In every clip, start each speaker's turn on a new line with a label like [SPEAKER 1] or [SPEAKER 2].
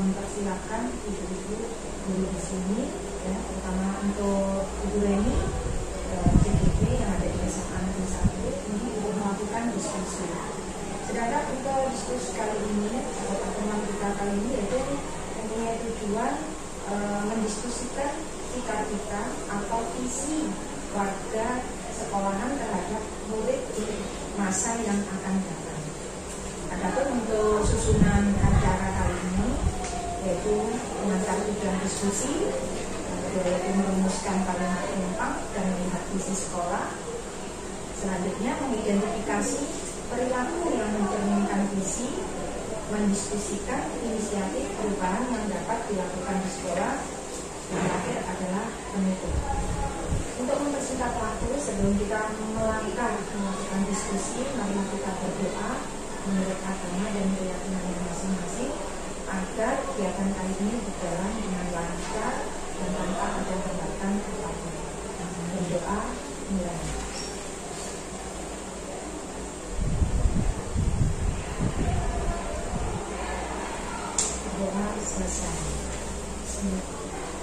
[SPEAKER 1] mempersilahkan ibu-ibu guru di sini, ya, terutama untuk Ibu Reni CGP yang ada di SMA Negeri 1 ini untuk melakukan diskusi. Sedangkan untuk diskusi kali ini atau pertemuan kita kali ini yaitu mempunyai tujuan mendiskusikan sikap kita atau visi warga sekolahan terhadap murid di masa yang akan datang. Adapun untuk susunan acara kali ini yaitu menangkap tujuan diskusi, yaitu merumuskan kalimat penumpang dan melihat visi sekolah. Selanjutnya mengidentifikasi perilaku yang mencerminkan visi, mendiskusikan inisiatif perubahan yang dapat dilakukan di sekolah. Yang terakhir adalah penutup. Untuk mempersingkat waktu sebelum kita melangkah melakukan diskusi, mari kita berdoa menurut agama dan keyakinan masing-masing agar kegiatan kali ini berjalan dengan lancar dan tanpa ada hambatan apapun. Berdoa mulai. Doa selesai.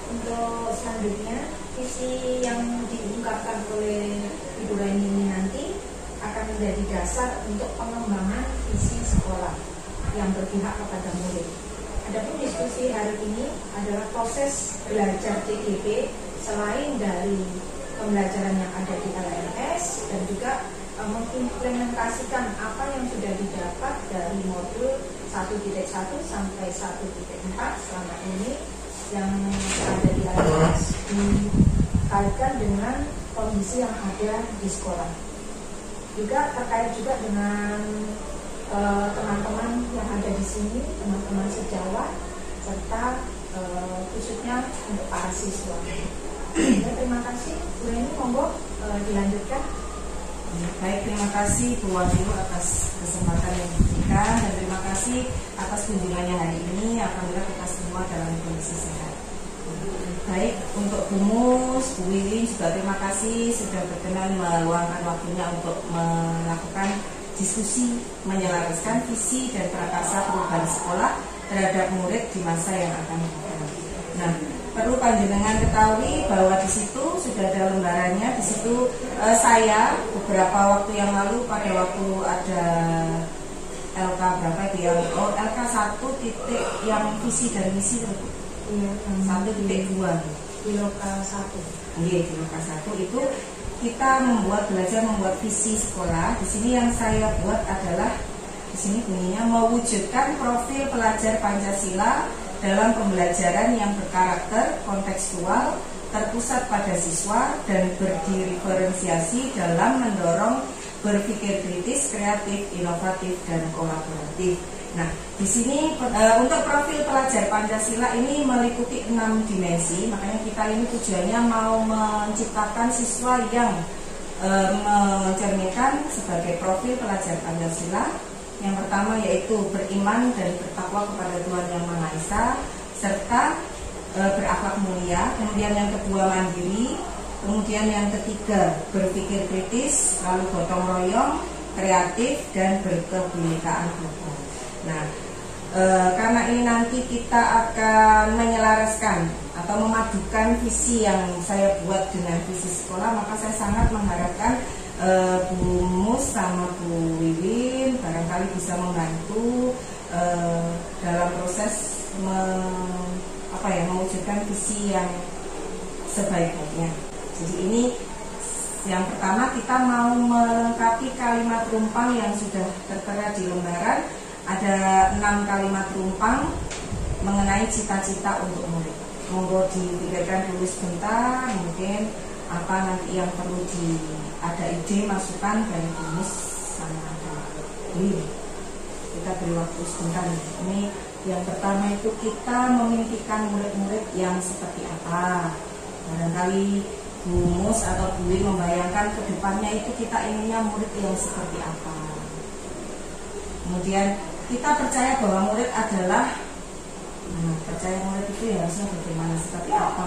[SPEAKER 1] Untuk selanjutnya, visi yang diungkapkan oleh Ibu Reni ini nanti akan menjadi dasar untuk pengembangan visi sekolah yang berpihak kepada murid. Adapun diskusi hari ini adalah proses belajar CGP selain dari pembelajaran yang ada di LMS dan juga mengimplementasikan apa yang sudah didapat dari modul 1.1 sampai 1.4 selama ini yang ada di LMS dikaitkan dengan kondisi yang ada di sekolah. Juga terkait juga dengan teman-teman yang ada di sini, teman-teman sejawat, serta khususnya untuk para siswa. Ya, terima kasih, Bu Reni, monggo dilanjutkan.
[SPEAKER 2] Baik, terima kasih Bu Wahyu atas kesempatan yang diberikan dan terima kasih atas kunjungannya hari ini. Alhamdulillah kita semua dalam kondisi sehat. Baik, untuk Bu Mus, Bu Wiwin juga terima kasih sudah berkenan meluangkan waktunya untuk melakukan diskusi menyelaraskan visi dan prakarsa perubahan sekolah terhadap murid di masa yang akan datang. Nah, perlu panjenengan ketahui bahwa di situ sudah ada lembarannya. Di situ saya beberapa waktu yang lalu pada waktu ada LK berapa itu yang LK 1 titik yang visi dan misi itu 1.2
[SPEAKER 1] di lokal 1.
[SPEAKER 2] Iya, di lokal 1 itu kita belajar membuat visi sekolah. Di sini yang saya buat adalah di sini bunyinya mewujudkan profil pelajar Pancasila dalam pembelajaran yang berkarakter kontekstual, terpusat pada siswa dan berdiferensiasi dalam mendorong berpikir kritis, kreatif, inovatif dan kolaboratif. Nah, di sini untuk profil pelajar Pancasila ini meliputi 6 dimensi, makanya kita ini tujuannya mau menciptakan siswa yang mencerminkan sebagai profil pelajar Pancasila. Yang pertama yaitu beriman dan bertakwa kepada Tuhan Yang Maha Esa, serta berakhlak mulia. Kemudian yang kedua mandiri. Kemudian yang ketiga berpikir kritis, lalu gotong royong, kreatif dan berkebinekaan global. Nah, karena ini nanti kita akan menyelaraskan atau memadukan visi yang saya buat dengan visi sekolah, maka saya sangat mengharapkan Bu Mus sama Bu Wiwin barangkali bisa membantu dalam proses mewujudkan visi yang sebaik-baiknya. Jadi ini yang pertama kita mau melengkapi kalimat rumpang yang sudah tertera di lembaran. Ada 6 kalimat rumpang mengenai cita-cita untuk murid. Monggo dipikirkan dulu sebentar, mungkin apa nanti yang perlu ada ide masukan dari Bu Mus sama ini. Kita beri waktu sebentar. Ini yang pertama itu kita memimpikan murid-murid yang seperti apa. Barangkali Bu Mus atau Bu Win membayangkan ke depannya itu kita inginnya murid yang seperti apa. Kemudian kita percaya bahwa murid adalah percaya murid itu ya harusnya bagaimana, seperti apa.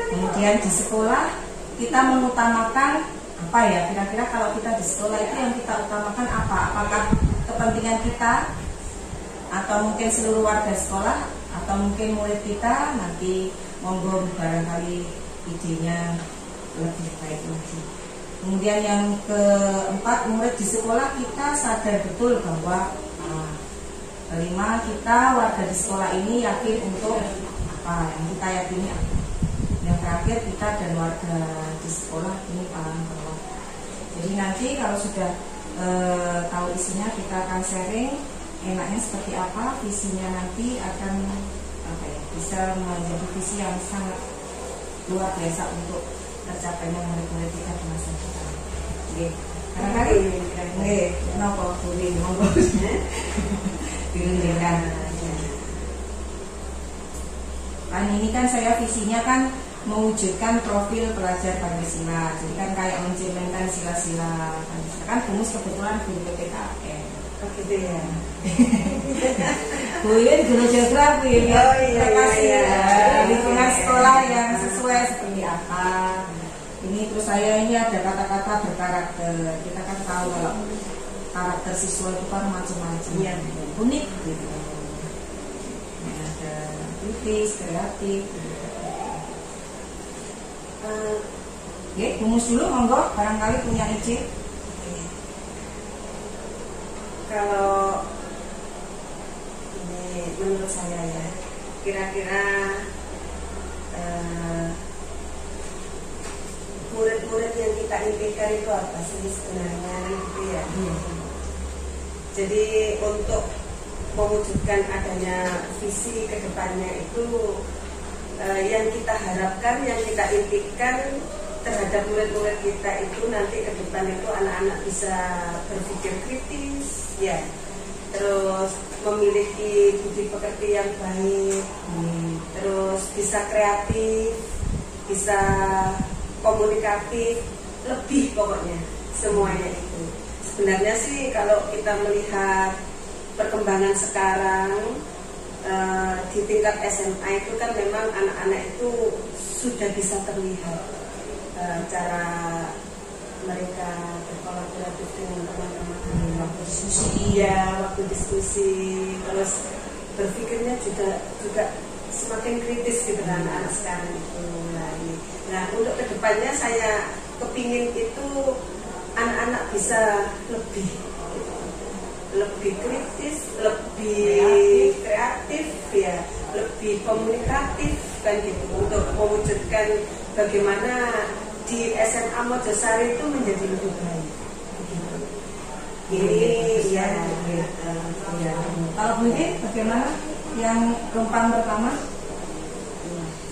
[SPEAKER 2] Kemudian di sekolah kita mengutamakan apa ya, kira-kira kalau kita di sekolah itu yang kita utamakan apa? Apakah kepentingan kita atau mungkin seluruh warga sekolah, atau mungkin murid kita, nanti monggo barangkali idenya lebih baik lagi. Kemudian yang keempat, murid di sekolah kita sadar betul bahwa kelima, kita warga di sekolah ini yakin untuk apa yang kita yakini apa. Yang terakhir, kita dan warga di sekolah ini paham bahwa. Jadi nanti kalau sudah tahu isinya, kita akan sharing enaknya seperti apa, visinya nanti akan bisa menjadi visi yang sangat luar biasa untuk tercapainya murid-murid kita di masa depan. Oke, karena kenapa boleh monggo direnungkan. Kan ini kan saya visinya kan mewujudkan profil pelajar Pancasila. Jadi kan kayak mencerminkan sila-sila Pancasila. Kan Bumus kebetulan guru PPKN.
[SPEAKER 1] Oh gitu ya.
[SPEAKER 2] Bu Yun guru geografi.
[SPEAKER 1] Oh iya.
[SPEAKER 2] Lingkungan sekolah yang sesuai seperti apa. Ini terus saya ini ada kata-kata berkarakter. Kita kan tahu kalau karakter siswa itu kan macam-macam.
[SPEAKER 1] Iya.
[SPEAKER 2] Unik gitu. Ada kritis, kreatif. Ya, Bumus dulu monggo, barangkali punya ide.
[SPEAKER 1] Kalau ini menurut saya ya, kira-kira murid-murid yang kita impikan itu apa sih sebenarnya gitu ya. Jadi untuk mewujudkan adanya visi ke depannya itu yang kita harapkan, yang kita impikan terhadap murid-murid kita itu nanti ke depan itu anak-anak bisa berpikir kritis, ya, terus memiliki budi pekerti yang baik, terus bisa kreatif, bisa komunikatif, lebih pokoknya semuanya itu. Sebenarnya sih kalau kita melihat perkembangan sekarang di tingkat SMA itu kan memang anak-anak itu sudah bisa terlihat cara mereka berkolaborasi dengan teman-teman waktu diskusi, waktu diskusi, terus berpikirnya juga semakin kritis gitu kan anak sekarang itu. Nah untuk kedepannya saya kepingin itu anak-anak bisa lebih kritis, lebih kreatif ya, lebih komunikatif kan gitu, untuk mewujudkan bagaimana di SMA Mojosari itu menjadi lebih baik. Ini ya.
[SPEAKER 2] Kalau mungkin bagaimana yang rumpang pertama?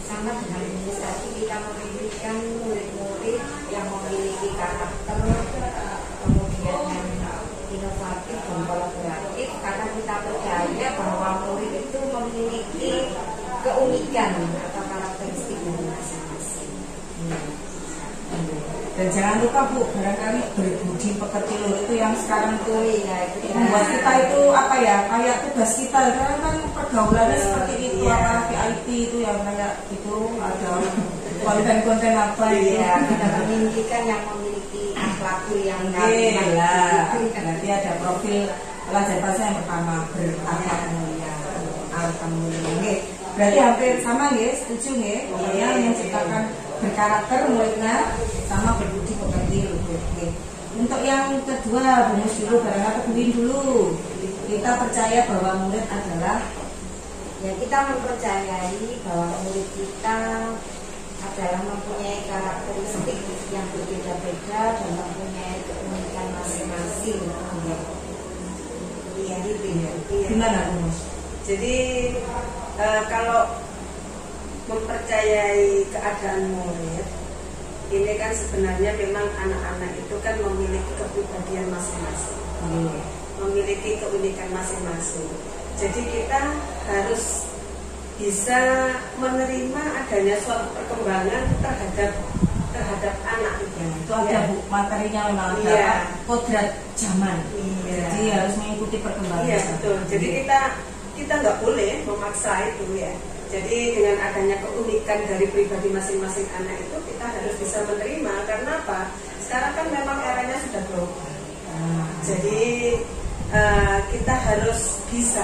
[SPEAKER 3] Sama dengan ini tadi, kita memberikan murid-murid yang memiliki karakter, kemudian yang inovatif dan kolaboratif, karena kita percaya bahwa murid itu memiliki keunikan atau karakteristik dari masing-masing.
[SPEAKER 2] Dan jangan lupa Bu, barangkali berbudi pekerti loh, itu yang sekarang tuh membuat kita itu apa ya, kayak tugas kita. Karena kan pergaulannya seperti itu, apalagi IT itu yang kayak itu ada konten-konten apa
[SPEAKER 3] ya, kita meninggikan yang memiliki akhlakul yang
[SPEAKER 2] nanti ada profil pelajar bahasa yang pertama, berakhlak mulia, alhamdulillah. Berarti hampir sama ya, setuju ya, pokoknya menciptakan berkarakter muridnya sama berbudi pekerti. Untuk yang kedua, Bumus dulu, barangkali Buin dulu. Kita percaya bahwa murid adalah,
[SPEAKER 3] ya, kita mempercayai bahwa murid kita adalah mempunyai karakteristik yang berbeda-beda dan mempunyai keunikan masing-masing. Iya gitu ya.
[SPEAKER 2] Gimana Bumus?
[SPEAKER 1] Jadi kalau mempercayai keadaan murid ini kan sebenarnya memang anak-anak itu kan memiliki kepribadian masing-masing, memiliki keunikan masing-masing. Jadi kita harus bisa menerima adanya suatu perkembangan terhadap anak itu.
[SPEAKER 2] Itu ada Bu, materinya memang ada kodrat zaman. Jadi harus mengikuti perkembangan.
[SPEAKER 1] Iya betul. Jadi kita nggak boleh memaksa itu ya. Jadi dengan adanya keunikan dari pribadi masing-masing anak itu kita harus bisa menerima. Karena apa? Sekarang kan memang eranya sudah global. Jadi kita harus bisa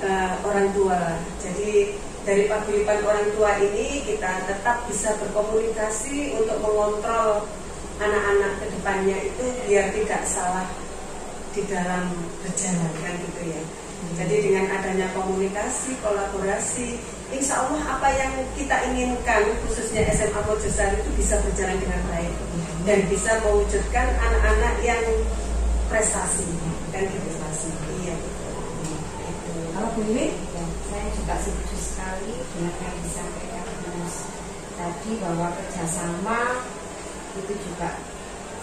[SPEAKER 3] orang tua. Jadi dari paguyuban orang tua ini kita tetap bisa berkomunikasi untuk mengontrol anak-anak kedepannya itu biar tidak salah di dalam berjalan kan gitu ya. Jadi dengan adanya komunikasi, kolaborasi, insya Allah apa yang kita inginkan khususnya SMA Mojosari itu bisa berjalan dengan baik dan bisa mewujudkan anak-anak yang prestasi kan gitu. Iya.
[SPEAKER 2] Kalau Bu Wiwit?
[SPEAKER 1] Ya, saya juga setuju sekali dengan yang disampaikan Mas tadi bahwa kerjasama itu juga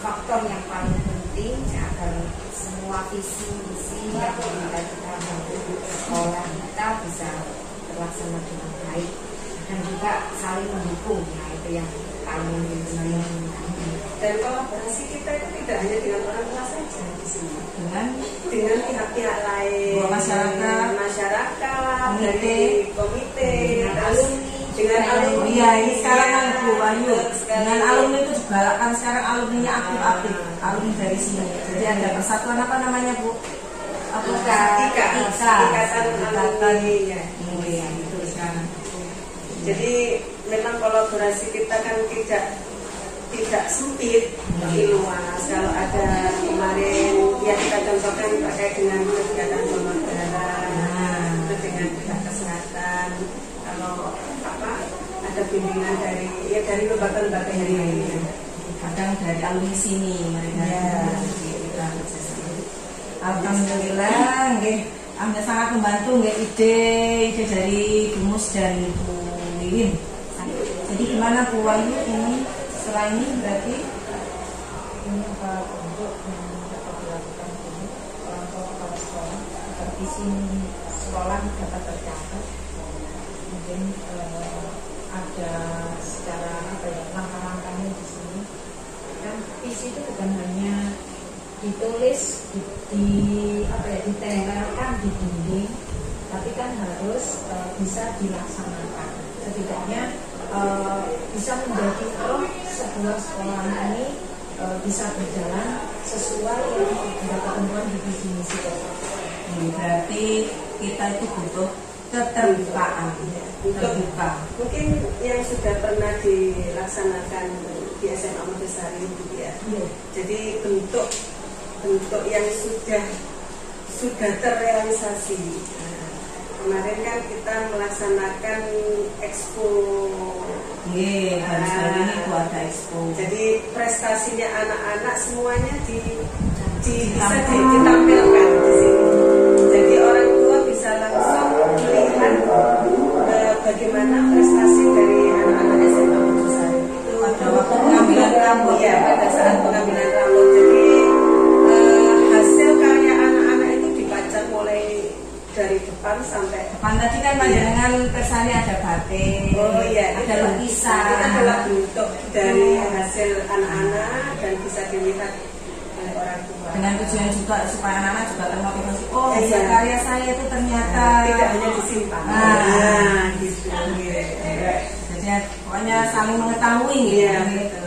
[SPEAKER 1] faktor yang paling penting agar semua visi misi yang kita bangun sekolah kita bisa terlaksana dengan baik dan juga saling mendukung. Nah itu yang paling penting.
[SPEAKER 3] Dan kolaborasi kita itu tidak hanya dengan orang tua saja di sini,
[SPEAKER 2] dengan
[SPEAKER 3] pihak-pihak lain, masyarakat, dari komite, dengan alumni.
[SPEAKER 2] Iya, ini sekarang kan Bu Wahyu. Dengan alumni itu juga kan sekarang alumninya aktif, alumni dari sini. Jadi ada persatuan apa namanya Bu?
[SPEAKER 3] Ikatan alumni.
[SPEAKER 2] Iya, itu sekarang.
[SPEAKER 3] Jadi memang kolaborasi kita kan tidak sempit, tapi luas. Kalau ada kemarin ya kita contohkan terkait dengan kegiatan donor darah, dengan pihak kesehatan. Kalau ada bimbingan dari lembaga-lembaga yang lain.
[SPEAKER 2] Kadang dari alumni sini mereka. Alhamdulillah, Anda sangat membantu ide dari Bu Mus dan Bu Wiwin. Jadi gimana Bu Wahyu ini? Setelah ini berarti
[SPEAKER 1] ini untuk yang dapat dilakukan ini orang tua kepala sekolah agar visi sekolah dapat tercapai. Mungkin ada secara langkah-langkahnya di sini. Kan visi itu bukan hanya ditulis ditempelkan di dinding, tapi kan harus bisa dilaksanakan. Setidaknya bisa menjadi sebuah sekolah ini bisa berjalan sesuai yang sudah ketentuan di visi misi sekolah.
[SPEAKER 2] Berarti kita itu butuh keterbukaan, terbuka.
[SPEAKER 3] Mungkin yang sudah pernah dilaksanakan di SMA Mojosari itu ya. Jadi bentuk yang sudah terrealisasi. Kemarin kan kita melaksanakan expo.
[SPEAKER 2] Hari ini itu ada expo.
[SPEAKER 3] Jadi prestasinya anak-anak semuanya bisa ditampilkan di sini. Jadi orang tua bisa langsung melihat bagaimana prestasi dari anak-anak SMA Mojosari. Itu
[SPEAKER 2] pada waktu pengambilan rambut
[SPEAKER 3] ya, pada saat pengambilan rambut. Jadi hasil karya anak-anak itu dipajang mulai dari depan sampai
[SPEAKER 2] depan. Tadi kan panjangan kesannya ada batik, ada lukisan.
[SPEAKER 3] Itu adalah bentuk dari hasil anak-anak dan bisa dilihat oleh orang tua.
[SPEAKER 2] Dengan tujuan juga supaya anak-anak juga termotivasi. Oh, karya saya itu ternyata
[SPEAKER 3] tidak hanya disimpan. Gitu.
[SPEAKER 2] Jadi pokoknya saling mengetahui gitu.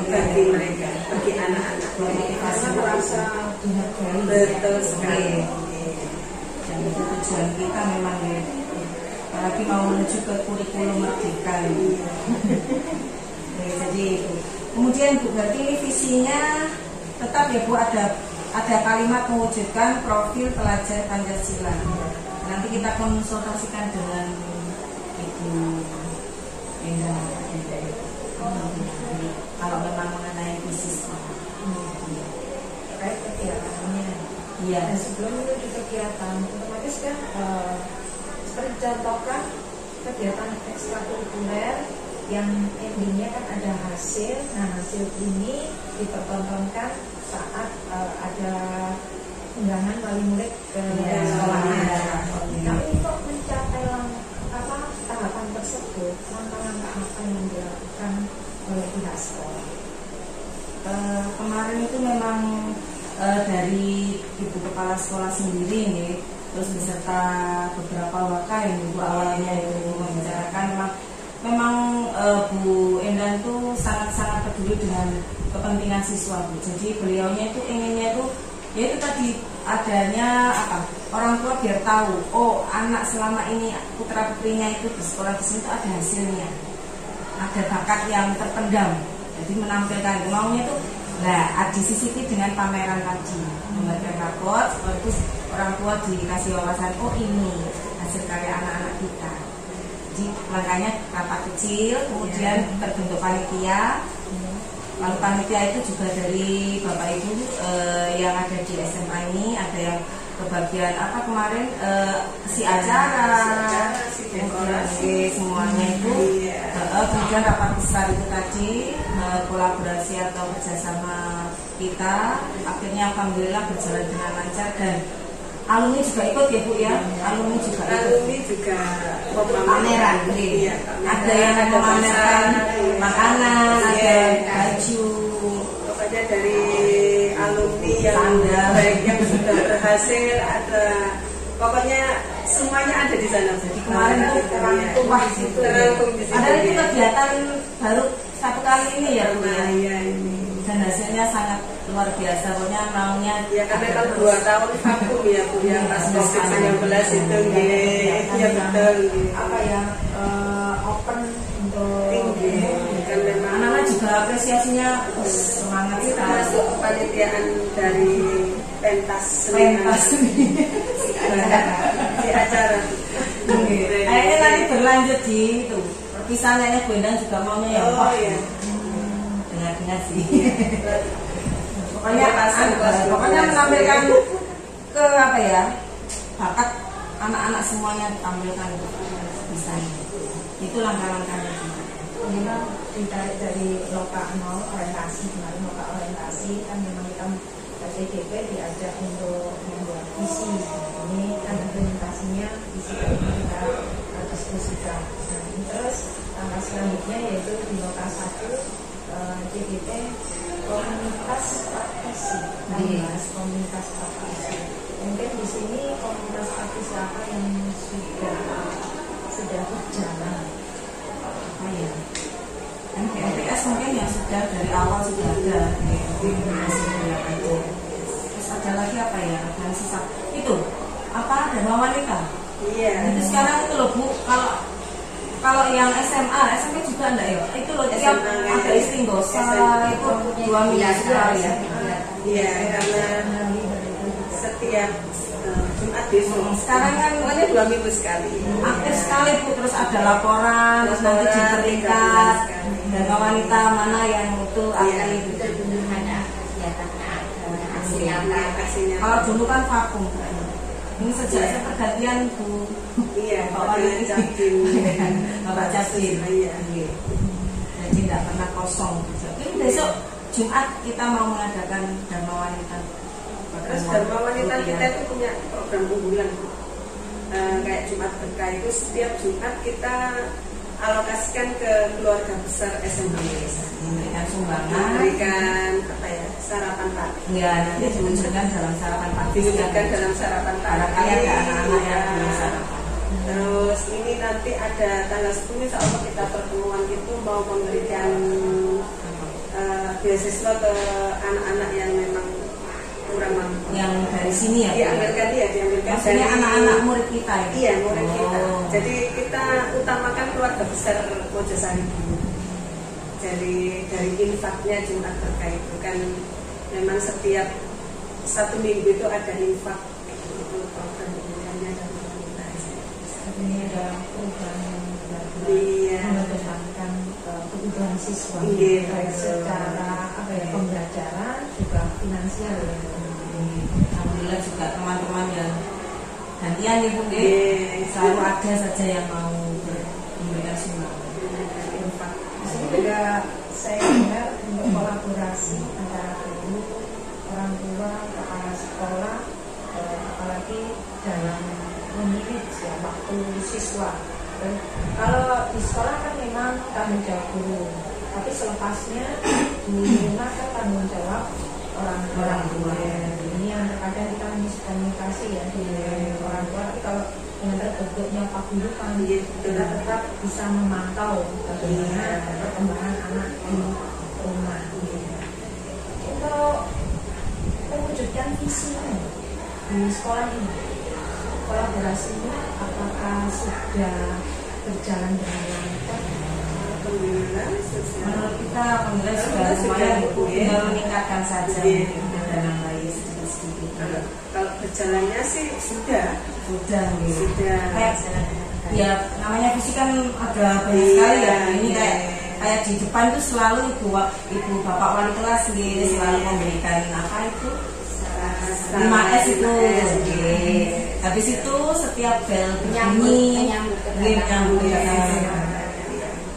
[SPEAKER 3] Bagi mereka, bagi anak-anak,
[SPEAKER 1] Karena merasa dihargai.
[SPEAKER 3] betul sekali.
[SPEAKER 2] Dan itu tujuan kita memang apalagi mau menuju ke kurikulum merdeka ini. Jadi kemudian Bu, berarti ini visinya tetap ya Bu, ada kalimat mewujudkan profil pelajar Pancasila. Nanti kita konsultasikan dengan Ibu Endah. Kalau memang mengenai visi sekolah
[SPEAKER 1] Terkait kegiatannya.
[SPEAKER 2] Iya.
[SPEAKER 1] Dan sebelum menuju kegiatan, otomatis kan seperti contohkan kegiatan ekstrakurikuler yang endingnya kan ada hasil. Nah hasil ini dipertontonkan saat ada undangan wali murid ke sekolah. Tapi untuk mencapai tahapan tersebut, langkah-langkah apa yang dilakukan oleh pihak sekolah?
[SPEAKER 2] Kemarin itu memang dari Ibu Kepala Sekolah sendiri nih, terus beserta beberapa wakil yang Ibu awalnya itu membicarakan memang Bu Endah itu sangat-sangat peduli dengan kepentingan siswa Bu. Jadi beliaunya itu inginnya itu ya itu tadi adanya apa? Orang tua biar tahu, oh anak selama ini putra putrinya itu di sekolah di sini itu ada hasilnya, ada bakat yang terpendam, jadi menampilkan maunya itu. Nah, disisipi dengan pameran tadi, membagikan raport, itu orang tua dikasih wawasan, oh ini hasil karya anak-anak kita. Jadi makanya rapat kecil, kemudian terbentuk panitia. Lalu panitia itu juga dari Bapak Ibu yang ada di SMA ini, ada yang kebagian apa kemarin si acara,
[SPEAKER 3] si dekorasi,
[SPEAKER 2] semuanya itu. Kemudian rapat besar itu tadi kolaborasi atau kerjasama kita, akhirnya alhamdulillah berjalan dengan lancar dan alumni juga ikut ya Bu ya, alumni juga pameran,
[SPEAKER 3] iya,
[SPEAKER 2] ada yang memamerkan makanan, ada baju,
[SPEAKER 3] pokoknya dari alumni yang baik yang sudah berhasil, ada pokoknya semuanya ada di sana. Jadi
[SPEAKER 2] kemarin itu terangkum itu. Ada itu kegiatan baru satu kali ini ya Bu ya.
[SPEAKER 3] Iya ini.
[SPEAKER 2] Dan hasilnya sangat luar biasa, pokoknya maunya.
[SPEAKER 3] Ya karena kalau 2 tahun vakum ya Bu ya, pas COVID-19 itu ya betul.
[SPEAKER 1] Apa ya open untuk
[SPEAKER 3] kan memang
[SPEAKER 2] anak-anak juga apresiasinya semangat
[SPEAKER 3] kita
[SPEAKER 2] sekali.
[SPEAKER 3] masuk kepanitiaan dari pentas si acara.
[SPEAKER 2] Kayaknya nanti berlanjut di itu perpisahannya Bu Endang juga maunya yang
[SPEAKER 3] iya.
[SPEAKER 2] Dengar-dengar sih. Pokoknya menampilkan ke apa ya, bakat anak-anak semuanya ditampilkan bisa. Itu langkah-langkahnya.
[SPEAKER 1] Memang ditarik dari loka 0 orientasi, kemarin loka orientasi kan memang kita CGP diajak untuk membuat visi. Ini kan implementasinya visi tadi kita diskusikan. Terus langkah selanjutnya yaitu di loka 1 CGP komunitas praktisi, membahas komunitas praktisi. Mungkin di sini komunitas praktisi apa yang sudah berjalan?
[SPEAKER 2] Apa ya? MPS mungkin yang sudah dari awal sudah ada di terus ada lagi apa ya? Dan sisa itu apa? Dharma Wanita.
[SPEAKER 3] Iya.
[SPEAKER 2] Itu sekarang itu loh Bu, kalau yang SMA juga enggak ya? Itu loh tiap ada istinggosa itu 2 minggu sekali ya.
[SPEAKER 3] Iya, karena setiap Jumat besok.
[SPEAKER 2] Sekarang kan
[SPEAKER 3] pokoknya 2 minggu sekali.
[SPEAKER 2] Aktif sekali Bu, terus ada laporan, terus nanti diperingkat Dharma Wanita mana yang itu aktif.
[SPEAKER 1] Ada kegiatan
[SPEAKER 2] Kalau dulu kan vakum. Ini sejak pergantian Bu.
[SPEAKER 3] Iya,
[SPEAKER 2] Bapak Cabdin. Bapak Cabdin.
[SPEAKER 3] Iya.
[SPEAKER 2] Jadi tidak pernah kosong. Ini besok Jumat kita mau mengadakan Dharma Wanita.
[SPEAKER 3] Terus Dharma Wanita kita itu punya program unggulan. Kayak Jumat Berkah itu setiap Jumat kita alokasikan ke keluarga besar SMA.
[SPEAKER 2] Memberikan sumbangan,
[SPEAKER 3] memberikan apa ya, sarapan pagi.
[SPEAKER 2] Ya, nanti diwujudkan dalam sarapan pagi.
[SPEAKER 3] Diwujudkan dalam sarapan pagi.
[SPEAKER 2] Barangkali ada anak-anak yang belum sarapan.
[SPEAKER 3] Terus ini nanti ada tanggal 10 insya Allah kita pertemuan itu mau memberikan beasiswa ke anak-anak yang memang kurang mampu.
[SPEAKER 2] Yang dari sini ya?
[SPEAKER 3] Diambilkan
[SPEAKER 2] maksudnya
[SPEAKER 3] dari
[SPEAKER 2] anak-anak murid kita ya?
[SPEAKER 3] Iya, murid kita. Jadi kita utamakan keluarga besar Mojosari dulu. Dari infaknya Jumat Berkah itu kan memang setiap 1 minggu itu ada infak itu program unggulannya dan wanita.
[SPEAKER 1] Ini ada perubahan yang
[SPEAKER 3] Iya.
[SPEAKER 1] mengedepankan kebutuhan siswa,
[SPEAKER 3] Iya,
[SPEAKER 1] baik secara apa ya, pembelajaran juga finansial ya.
[SPEAKER 2] Alhamdulillah juga teman-teman yang gantian Ibu selalu ada saja yang mau memberikan sumbangan.
[SPEAKER 1] Di sini juga saya dengar untuk kolaborasi antara guru, orang tua, kepala sekolah, apalagi dalam memilih ya, waktu siswa. Dan kalau di sekolah kan memang tanggung jawab guru, tapi selepasnya di rumah kan tanggung jawab orang tua. Ini yang terkadang kita miskomunikasi ya di orang tua. Tapi kalau dengan terbentuknya paguyuban, kita tetap bisa memantau bagaimana perkembangan anak di rumah. Untuk mewujudkan visinya, di sekolah ini kolaborasinya apakah sudah berjalan dengan lancar?
[SPEAKER 3] Alhamdulillah,
[SPEAKER 2] Menurut kita alhamdulillah sudah lumayan, tinggal meningkatkan saja dengan baik sedikit.
[SPEAKER 3] Kalau berjalannya sih sudah
[SPEAKER 2] gitu.
[SPEAKER 3] sudah.
[SPEAKER 2] Ya namanya fisika kan ada banyak sekali ya. Ini kayak di depan tuh selalu ibu bapak wali kelas gitu, selalu memberikan apa itu 5S itu. Habis itu setiap bel berbunyi menyambut.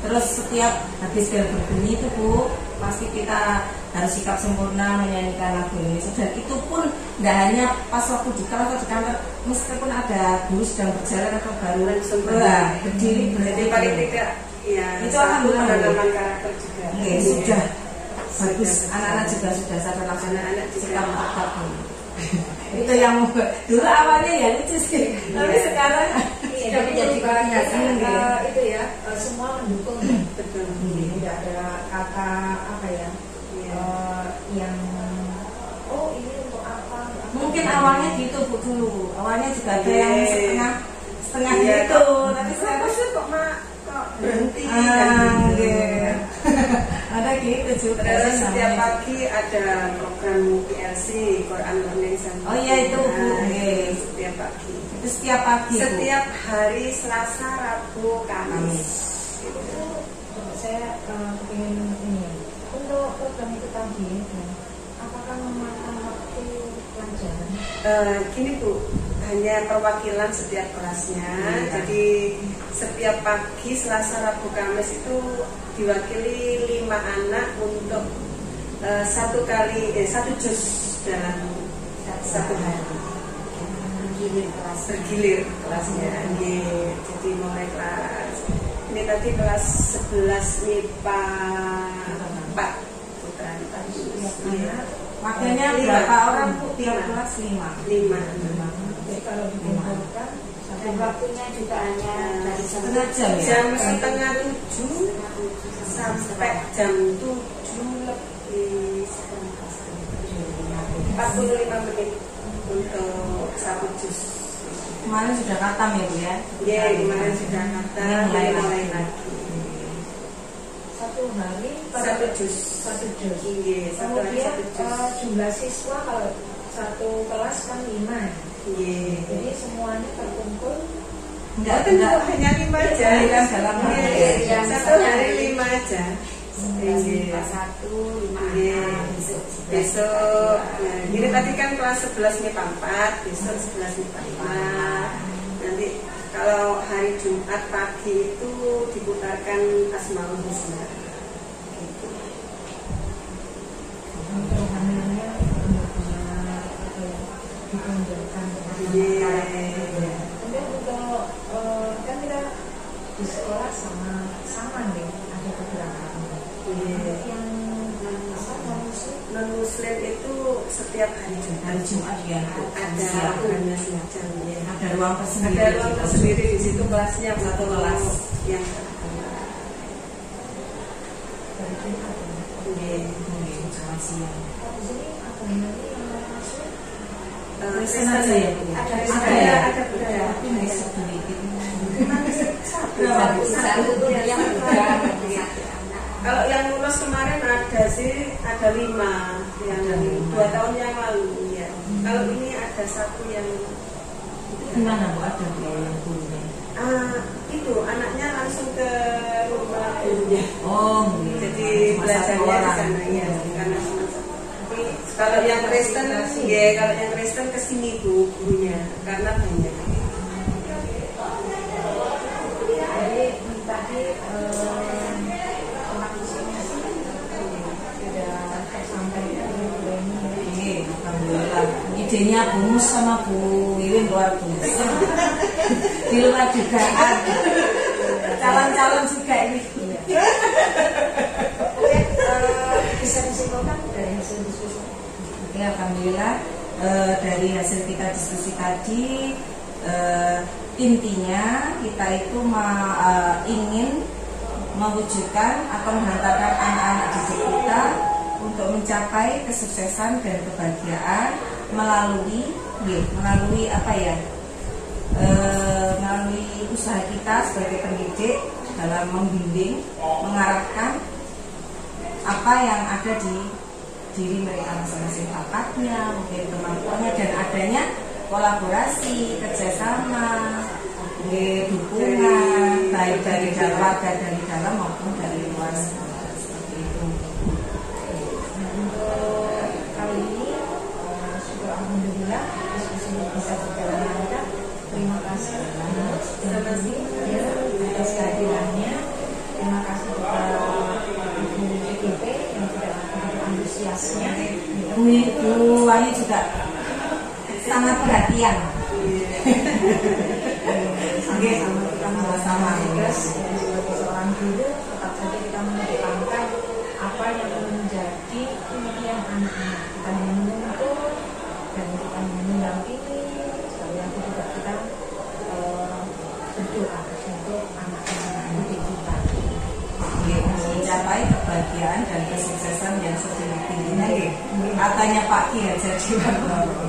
[SPEAKER 2] Terus setiap habis bel berbunyi itu Bu, pasti kita harus sikap sempurna menyanyikan lagu Indonesia. Dan itu pun nggak hanya pas waktu di kelas atau di kantor, meskipun ada guru sedang berjalan atau baru berdiri
[SPEAKER 3] Jadi paling tidak ya
[SPEAKER 2] itu
[SPEAKER 3] satu
[SPEAKER 2] alhamdulillah
[SPEAKER 3] penanaman karakter juga.
[SPEAKER 2] sudah bagus. Anak-anak juga sudah sadar langsung
[SPEAKER 3] Anak-anak juga.
[SPEAKER 2] sikap lagu. Itu yang dulu awalnya ya lucu sih, tapi sekarang
[SPEAKER 1] Sudah menjadi kebiasaan itu ya, semua mendukung.
[SPEAKER 3] Betul.
[SPEAKER 1] Tidak ada kata apa ya, yang ini untuk apa?
[SPEAKER 2] mungkin awalnya gitu Bu dulu. Awalnya juga ada yang setengah
[SPEAKER 3] Iya,
[SPEAKER 2] gitu,
[SPEAKER 3] kok-
[SPEAKER 2] tapi
[SPEAKER 3] kenapa
[SPEAKER 2] sekarang
[SPEAKER 3] sih kok berhenti
[SPEAKER 2] iya.
[SPEAKER 3] kan?
[SPEAKER 2] Ada gitu juga.
[SPEAKER 3] Terus setiap pagi ada program PLC, Quran Learning Center.
[SPEAKER 2] Oh iya itu Bu.
[SPEAKER 3] Nah, setiap pagi.
[SPEAKER 2] Itu setiap pagi Bu.
[SPEAKER 3] Setiap hari Selasa, Rabu, Kamis.
[SPEAKER 1] Itu saya ingin ini untuk program itu tadi, apakah memakan waktu pelajaran?
[SPEAKER 3] Gini Bu, hanya perwakilan setiap kelasnya. Jadi setiap pagi Selasa, Rabu, Kamis itu diwakili 5 anak untuk satu juz dalam satu hari. Bergilir kelasnya. Jadi mulai kelas ini tadi kelas 11 MIPA 4 putra tadi.
[SPEAKER 2] Waktunya berapa orang Bu? Tiap kelas 5.
[SPEAKER 3] 5.
[SPEAKER 1] Jadi kalau dikumpulkan dan waktunya juga hanya dari
[SPEAKER 2] Setengah jam ya?
[SPEAKER 3] Jam setengah 7 sampai jam 7 lebih 45 menit untuk satu juz.
[SPEAKER 2] Kemarin sudah katam ya Bu ya?
[SPEAKER 3] Ya, kemarin sudah kata mulai lagi.
[SPEAKER 1] satu hari
[SPEAKER 3] Satu juz.
[SPEAKER 1] satu juz.
[SPEAKER 3] Iya, satu hari
[SPEAKER 1] Kemudian
[SPEAKER 3] satu juz.
[SPEAKER 1] jumlah siswa kalau satu kelas kan 5.
[SPEAKER 3] Iya.
[SPEAKER 1] Jadi semuanya terkumpul.
[SPEAKER 2] Enggak,
[SPEAKER 3] Hanya 5 aja.
[SPEAKER 2] Bukan dalam hari.
[SPEAKER 3] Iya, satu hari 5 aja.
[SPEAKER 1] MIPA 1, 5
[SPEAKER 3] Iya.
[SPEAKER 1] anak.
[SPEAKER 3] Besok, ini tadi kan kelas 11 MIPA 4, besok 11 MIPA 5. Nanti kalau hari Jumat pagi itu diputarkan Asmaul Husna. Gitu.
[SPEAKER 1] Programnya benar-benar ditonjolkan.
[SPEAKER 3] Iya.
[SPEAKER 1] Kemudian untuk kan kita di sekolah sama nih, ada beberapa.
[SPEAKER 3] Iya.
[SPEAKER 1] Yang
[SPEAKER 3] Non-Muslim itu setiap hari
[SPEAKER 2] Hari
[SPEAKER 3] Jumat
[SPEAKER 2] Jumat ya Bu.
[SPEAKER 3] ada
[SPEAKER 2] Siap.
[SPEAKER 3] programnya semacam ya.
[SPEAKER 2] Ada ruang tersendiri.
[SPEAKER 3] Ada ruang tersendiri di situ kelasnya
[SPEAKER 2] Satu kelas.
[SPEAKER 3] yang
[SPEAKER 1] dari Jumat.
[SPEAKER 2] Cuma siang.
[SPEAKER 1] Di sini ada nanti yang masuk.
[SPEAKER 2] Kristen aja ya Bu?
[SPEAKER 1] Ada
[SPEAKER 3] ada budaya.
[SPEAKER 2] Tapi nggak sedikit.
[SPEAKER 1] Satu tuh yang
[SPEAKER 3] Kalau yang lulus kemarin ada 5 yang 2 tahun yang lalu ya. Kalau ini ada 1 yang
[SPEAKER 2] Gimana Bu? Ada Bu yang gurunya?
[SPEAKER 3] itu anaknya langsung ke rumah gurunya.
[SPEAKER 2] Oh,
[SPEAKER 3] Jadi
[SPEAKER 2] cuma
[SPEAKER 3] belajarnya
[SPEAKER 2] satu
[SPEAKER 3] di
[SPEAKER 2] orang.
[SPEAKER 3] sana ya, karena cuma satu. Tapi kalau yang Kristen ya, kalau yang Kristen kesini Bu gurunya karena banyak.
[SPEAKER 1] Jadi tadi orang di sini sudah tersampaikan ini.
[SPEAKER 2] Alhamdulillah. Idenya Bu Mus sama Bu Wiwin luar biasa. Di luar dugaan. Calon-calon juga ini.
[SPEAKER 1] Bisa disimpulkan dari hasil diskusi.
[SPEAKER 2] Ya, alhamdulillah dari hasil kita diskusi tadi intinya kita itu ingin mewujudkan atau menghantarkan anak-anak didik kita untuk mencapai kesuksesan dan kebahagiaan melalui melalui apa ya? Melalui usaha kita sebagai pendidik dalam membimbing, mengarahkan apa yang ada di diri mereka masing-masing, bakatnya, mungkin kemampuannya, dan adanya kolaborasi, kerjasama, dukungan baik dari warga dari dalam maupun dari luar, seperti itu.
[SPEAKER 1] Untuk kali ini syukur alhamdulillah diskusi bisa berjalan lancar. Terima kasih ya atas kehadirannya. Terima kasih kepada Ibu PDP yang sudah antusiasnya.
[SPEAKER 2] Bu Wali juga sangat perhatian.
[SPEAKER 1] Sama-sama kita sama tugas sebagai seorang guru, tetap saja kita mengedepankan apa yang menjadi impian anak-anak. Kita menuntut dan kita mendampingi, sekalian juga kita berdoa untuk anak-anak didik kita.
[SPEAKER 2] Mencapai kebahagiaan dan kesuksesan yang setinggi-tingginya. Katanya Pak Ki Hajar Jiwandono.